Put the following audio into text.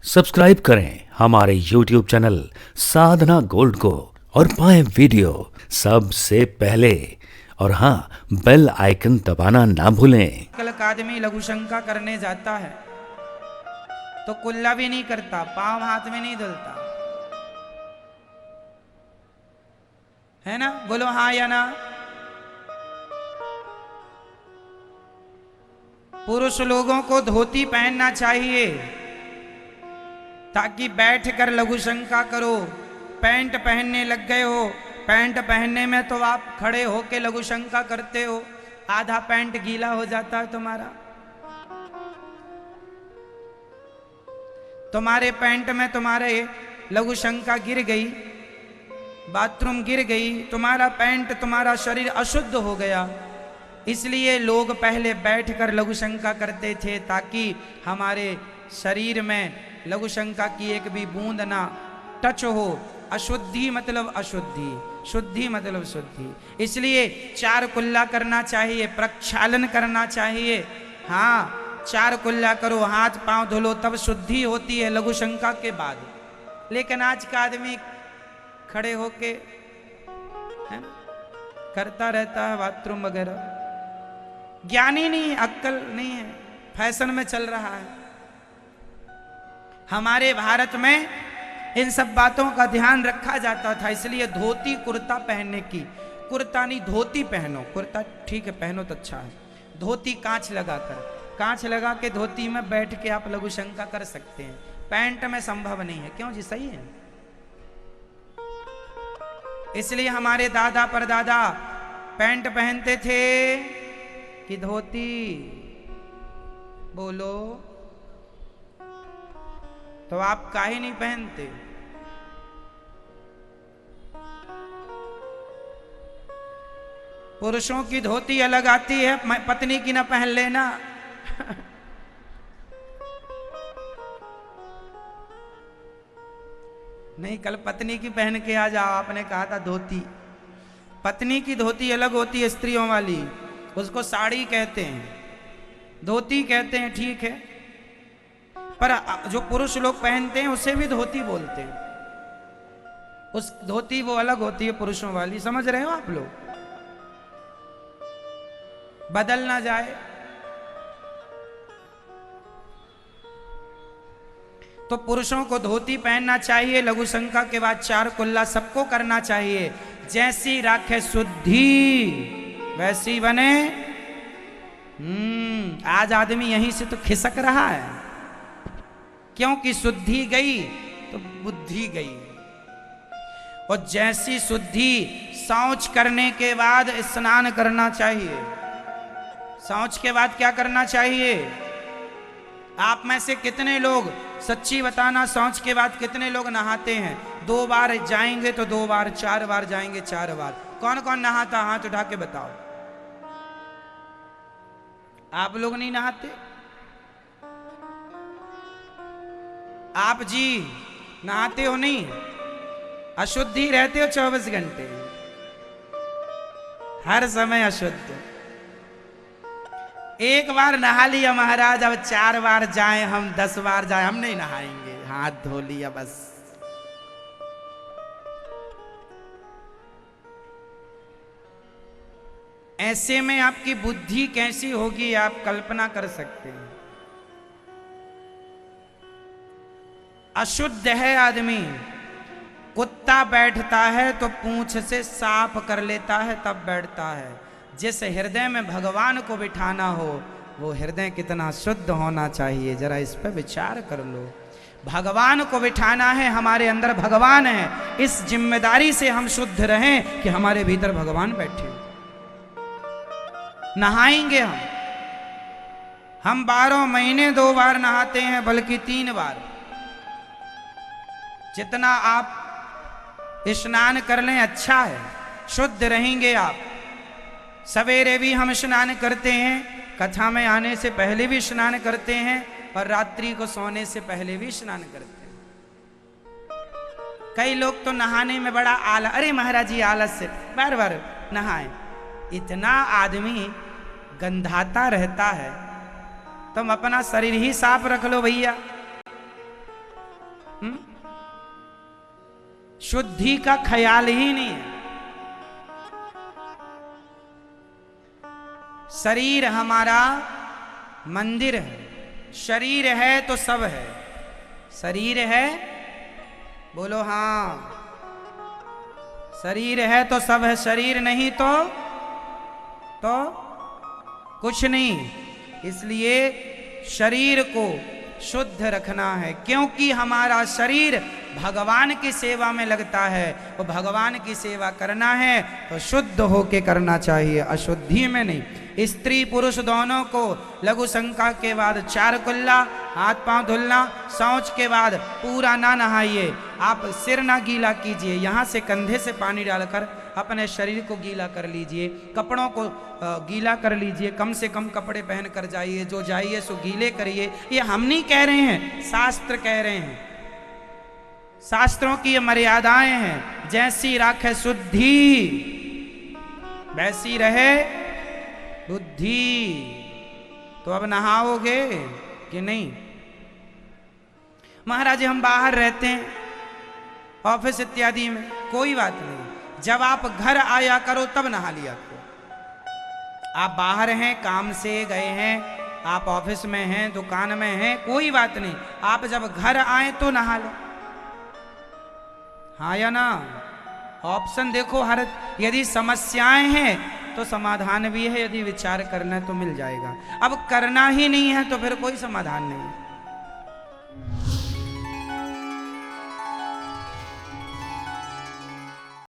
Subscribe करें हमारे YouTube channel साधना gold को और पाएं वीडियो सबसे पहले। और हाँ, बेल आइकन दबाना ना भूलें। कल का आदमी लघु शंका करने जाता है तो कुल्ला भी नहीं करता, पांव हाथ में नहीं धुलता, है ना? बोलो हाँ या ना। पुरुष लोगों को धोती पहनना चाहिए ताकि बैठकर लघु शंका करो। पैंट पहनने लग गए हो, पैंट पहनने में तो आप खड़े होके लघु शंका करते हो, आधा पैंट गीला हो जाता है तुम्हारे पैंट में तुम्हारे लघु शंका गिर गई, बाथरूम गिर गई, तुम्हारा पैंट, तुम्हारा शरीर अशुद्ध हो गया। इसलिए लोग पहले बैठकर लघु शंका करते थे ताकि हमारे शरीर में लघु शंका की एक भी बूंद ना टच हो। अशुद्धि मतलब अशुद्धि, शुद्धि मतलब शुद्धि। इसलिए चार कुल्ला करना चाहिए, प्रक्षालन करना चाहिए। हाँ, चार कुल्ला करो, हाथ पांव धुलो, तब शुद्धि होती है लघु शंका के बाद। लेकिन आज का आदमी खड़े होके है करता रहता है बाथरूम वगैरह, ज्ञानी नहीं, अक्कल नहीं है, फैशन में चल रहा है। हमारे भारत में इन सब बातों का ध्यान रखा जाता था, इसलिए धोती कुर्ता पहनने की, कुर्ता नहीं धोती पहनो, कुर्ता ठीक है पहनो तो अच्छा है, धोती कांच लगाकर, कांच लगा के धोती में बैठ के आप लघु शंका कर सकते हैं। पैंट में संभव नहीं है। क्यों जी? सही है। इसलिए हमारे दादा परदादा पैंट पहनते थे कि धोती? बोलो तो आप काहे नहीं पहनते? पुरुषों की धोती अलग आती है, पत्नी की ना पहन लेना। नहीं, कल पत्नी की पहन के आ जाओ, आपने कहा था धोती। पत्नी की धोती अलग होती है, स्त्रियों वाली, उसको साड़ी कहते हैं, धोती कहते हैं, ठीक है। पर जो पुरुष लोग पहनते हैं उसे भी धोती बोलते हैं। उस धोती वो अलग होती है पुरुषों वाली, समझ रहे हो आप लोग? बदल ना जाए। तो पुरुषों को धोती पहनना चाहिए, लघु शंका के बाद चार कुल्ला सबको करना चाहिए। जैसी राखे शुद्धि वैसी बने। आज आदमी यहीं से तो खिसक रहा है, क्योंकि शुद्धि गई तो बुद्धि गई। और जैसी शुद्धि, शौच करने के बाद स्नान करना चाहिए। शौच के बाद क्या करना चाहिए? आप में से कितने लोग, सच्ची बताना, शौच के बाद कितने लोग नहाते हैं? 2 बार जाएंगे तो 2 बार, 4 बार जाएंगे 4 बार। कौन कौन नहाता? हाथ उठा के बताओ। आप लोग नहीं नहाते? आप जी नहाते हो नहीं? अशुद्ध ही रहते हो 24 घंटे, हर समय अशुद्ध। एक बार नहा लिया महाराज, अब 4 बार जाएं हम, 10 बार जाएं, हम नहीं नहाएंगे, हाथ धो लिया बस। ऐसे में आपकी बुद्धि कैसी होगी आप कल्पना कर सकते हैं। अशुद्ध है आदमी, कुत्ता बैठता है तो पूंछ से साफ कर लेता है तब बैठता है। जिस हृदय में भगवान को बिठाना हो वो हृदय कितना शुद्ध होना चाहिए, जरा इस पर विचार कर लो। भगवान को बिठाना है, हमारे अंदर भगवान है, इस जिम्मेदारी से हम शुद्ध रहें कि हमारे भीतर भगवान बैठे। नहाएंगे हम 12 महीने 2 बार नहाते हैं, बल्कि 3 बार। जितना आप स्नान कर लें अच्छा है, शुद्ध रहेंगे आप। सवेरे भी हम स्नान करते हैं, कथा में आने से पहले भी स्नान करते हैं, और रात्रि को सोने से पहले भी स्नान करते हैं। कई लोग तो नहाने में बड़ा आलस, अरे महाराज जी आलस से बार बार नहाए। इतना आदमी गंधाता रहता है, तुम अपना शरीर ही साफ रख लो भैया। शुद्धि का ख्याल ही नहीं है। शरीर हमारा मंदिर है, शरीर है तो सब है। शरीर है, बोलो हाँ, शरीर है तो सब है, शरीर नहीं तो कुछ नहीं। इसलिए शरीर को शुद्ध रखना है, क्योंकि हमारा शरीर भगवान की सेवा में लगता है। तो भगवान की सेवा करना है तो शुद्ध होके करना चाहिए, अशुद्धि में नहीं। स्त्री पुरुष दोनों को लघु शंका के बाद 4 कुल्ला, हाथ पांव धुलना, शौच के बाद पूरा ना नहाइए। आप सिर ना गीला कीजिए, यहाँ से कंधे से पानी डालकर अपने शरीर को गीला कर लीजिए, कपड़ों को गीला कर लीजिए, कम से कम कपड़े पहन कर जाइए, जो जाइए सो गीले करिए। ये हम नहीं कह रहे हैं, शास्त्र कह रहे हैं। शास्त्रों की ये मर्यादाएं हैं। जैसी राखे शुद्धि वैसी रहे बुद्धि। तो अब नहाओगे कि नहीं? महाराज हम बाहर रहते हैं, ऑफिस इत्यादि में, कोई बात नहीं। जब आप घर आया करो तब नहा लिया करो। आप बाहर हैं, काम से गए हैं, आप ऑफिस में हैं, दुकान में हैं, कोई बात नहीं। आप जब घर आए तो नहा लो, हाँ या ना? ऑप्शन देखो हर, यदि समस्याएं हैं तो समाधान भी है, यदि विचार करना है तो मिल जाएगा। अब करना ही नहीं है तो फिर कोई समाधान नहीं है।